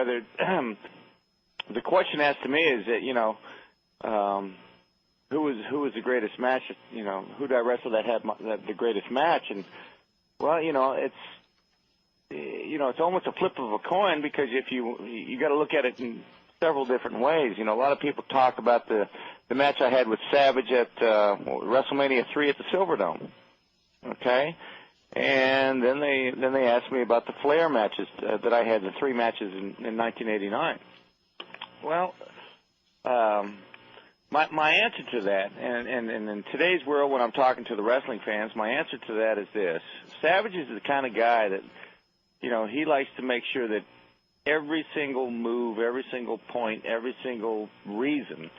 whether the question asked to me is that, who was the greatest match? Who did I wrestle that had the greatest match? And well, it's almost a flip of a coin, because if you got to look at it in several different ways. A lot of people talk about the match I had with Savage at WrestleMania 3 at the Silverdome. Okay, and then they asked me about the Flair matches that I had, the 3 matches in 1989. Well, my answer to that, and in today's world when I'm talking to the wrestling fans, my answer to that is this: Savage is the kind of guy that, he likes to make sure that every single move, every single point, every single reason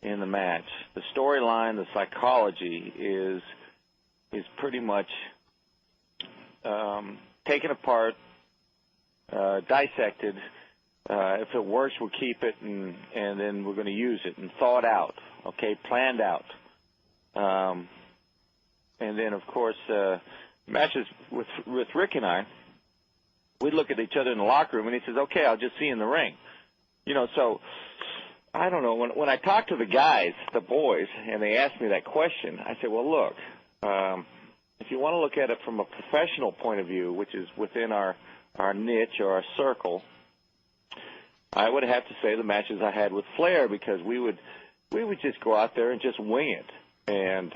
in the match, the storyline, the psychology is pretty much taken apart, dissected. If it works, we'll keep it, and then we're going to use it, and thought out, okay, planned out. And then, of course, matches with Rick and I, we'd look at each other in the locker room, and he says, okay, I'll just see you in the ring. So I don't know. When I talk to the guys, the boys, and they ask me that question, I say, well, look, if you want to look at it from a professional point of view, which is within our niche or our circle, I would have to say the matches I had with Flair, because we would just go out there and just wing it and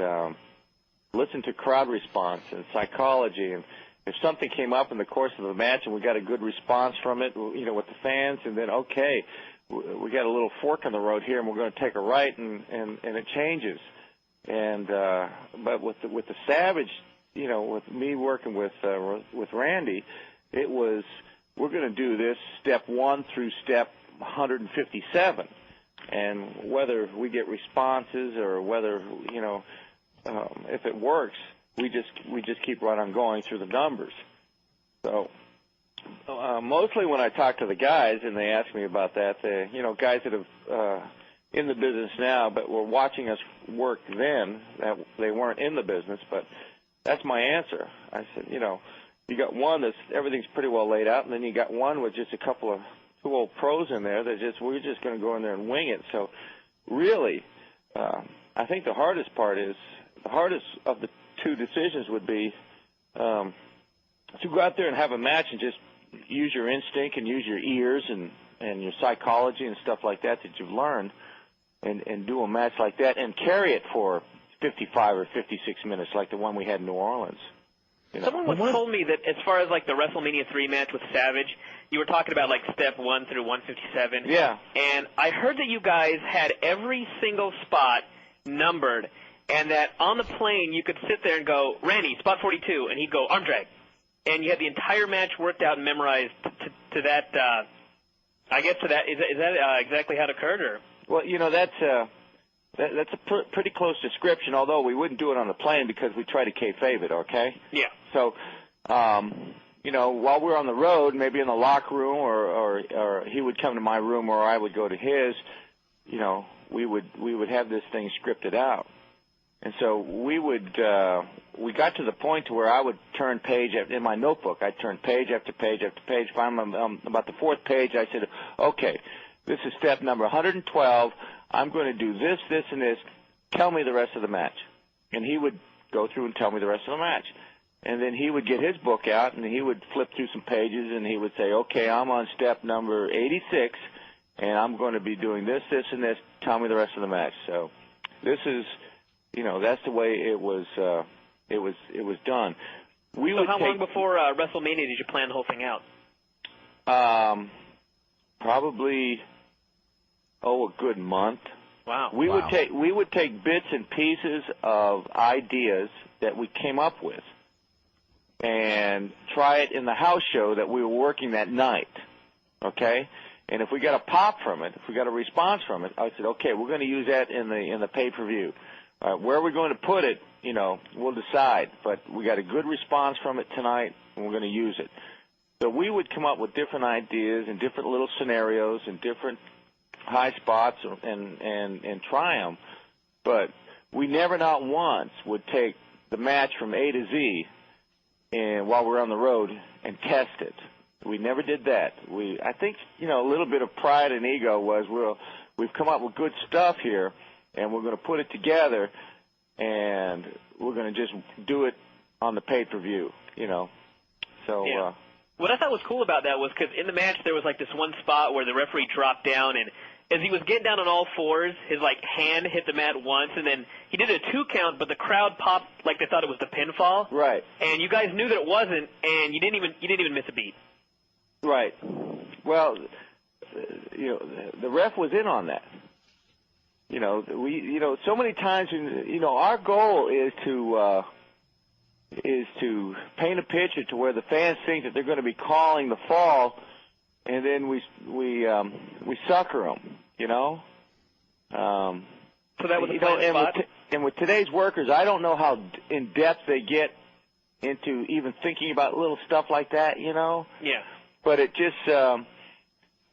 listen to crowd response and psychology. And if something came up in the course of the match and we got a good response from it, with the fans, and then, okay, we got a little fork in the road here, and we're going to take a right, and it changes. And but with the Savage, with me working with Randy, it was, we're going to do this step 1 through step 157, and whether we get responses or whether if it works, we just keep right on going through the numbers. So mostly when I talk to the guys and they ask me about that, guys that have in the business now but were watching us work then, that they weren't in the business, but that's my answer. I said, you got one that's everything's pretty well laid out, and then you got one with just a couple of 2 old pros in there that we're just going to go in there and wing it. So really, I think the hardest of the 2 decisions would be to go out there and have a match and just use your instinct and use your ears and your psychology and stuff like that you've learned, and do a match like that and carry it for 55 or 56 minutes like the one we had in New Orleans. Someone once told me that as far as like the WrestleMania 3 match with Savage, you were talking about like step 1 through 157. Yeah. And I heard that you guys had every single spot numbered, and that on the plane you could sit there and go, Randy, spot 42, and he'd go, arm drag. And you had the entire match worked out and memorized to that, I guess to that, is that exactly how it occurred? Or? Well, that's a pretty close description, although we wouldn't do it on the plane because we try to kayfabe it, okay? Yeah. So, while we're on the road, maybe in the locker room, or he would come to my room or I would go to his, we would have this thing scripted out. And so we got to the point to where I would turn page in my notebook. I'd turn page after page after page. Finally, about the 4th page, I said, okay, this is step number 112. I'm going to do this, this, and this. Tell me the rest of the match. And he would go through and tell me the rest of the match. And then he would get his book out, and he would flip through some pages, and he would say, okay, I'm on step number 86, and I'm going to be doing this, this, and this. Tell me the rest of the match. So this is, that's the way it was done. How long before WrestleMania did you plan the whole thing out? Probably, a good month. Wow. We would take bits and pieces of ideas that we came up with and try it in the house show that we were working that night. Okay? And if we got a pop from it, if we got a response from it, I said, okay, we're going to use that in the pay-per-view. Where we're going to put it, we'll decide. But we got a good response from it tonight, and we're going to use it. So we would come up with different ideas and different little scenarios and different high spots and try them. But we never, not once, would take the match from A to Z and while we're on the road and test it We never did that. I think, you know, a little bit of pride and ego was we've come up with good stuff here, and we're going to put it together, and we're going to just do it on the pay-per-view, you know. So. Yeah. What I thought was cool about that was because in the match there was like this one spot where the referee dropped down, and as he was getting down on all fours, his like hand hit the mat once, and then he did a 2 count, but the crowd popped like they thought it was the pinfall. Right. And you guys knew that it wasn't, and you didn't even miss a beat. Right. Well, you know, the ref was in on that. You know, so many times, you know, our goal is to paint a picture to where the fans think that they're going to be calling the fall, and then we sucker them, you know. So that was a planned spot. And with today's workers, I don't know how in depth they get into even thinking about little stuff like that, you know. Yeah. But it just,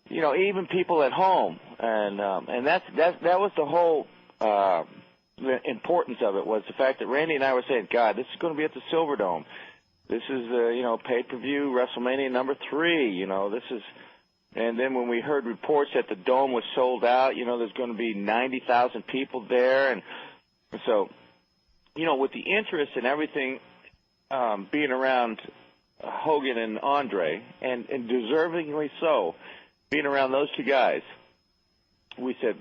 you know, even people at home, and that was the whole the importance of it, was the fact that Randy and I were saying, God, this is going to be at the Silverdome. This is, you know, pay-per-view WrestleMania number 3. You know, this is, and then when we heard reports that the Dome was sold out, you know, there's going to be 90,000 people there, and so, you know, with the interest and everything being around Hogan and Andre, and deservingly so, being around those two guys, we said,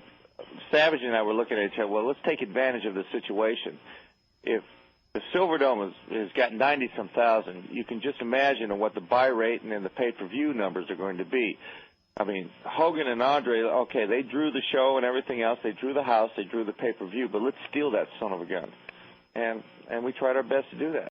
Savage and I were looking at each other, well, let's take advantage of the situation. If the Silverdome has got 90-some thousand, you can just imagine what the buy rate and then the pay-per-view numbers are going to be. I mean, Hogan and Andre, okay, they drew the show and everything else. They drew the house. They drew the pay-per-view. But let's steal that son of a gun. And we tried our best to do that.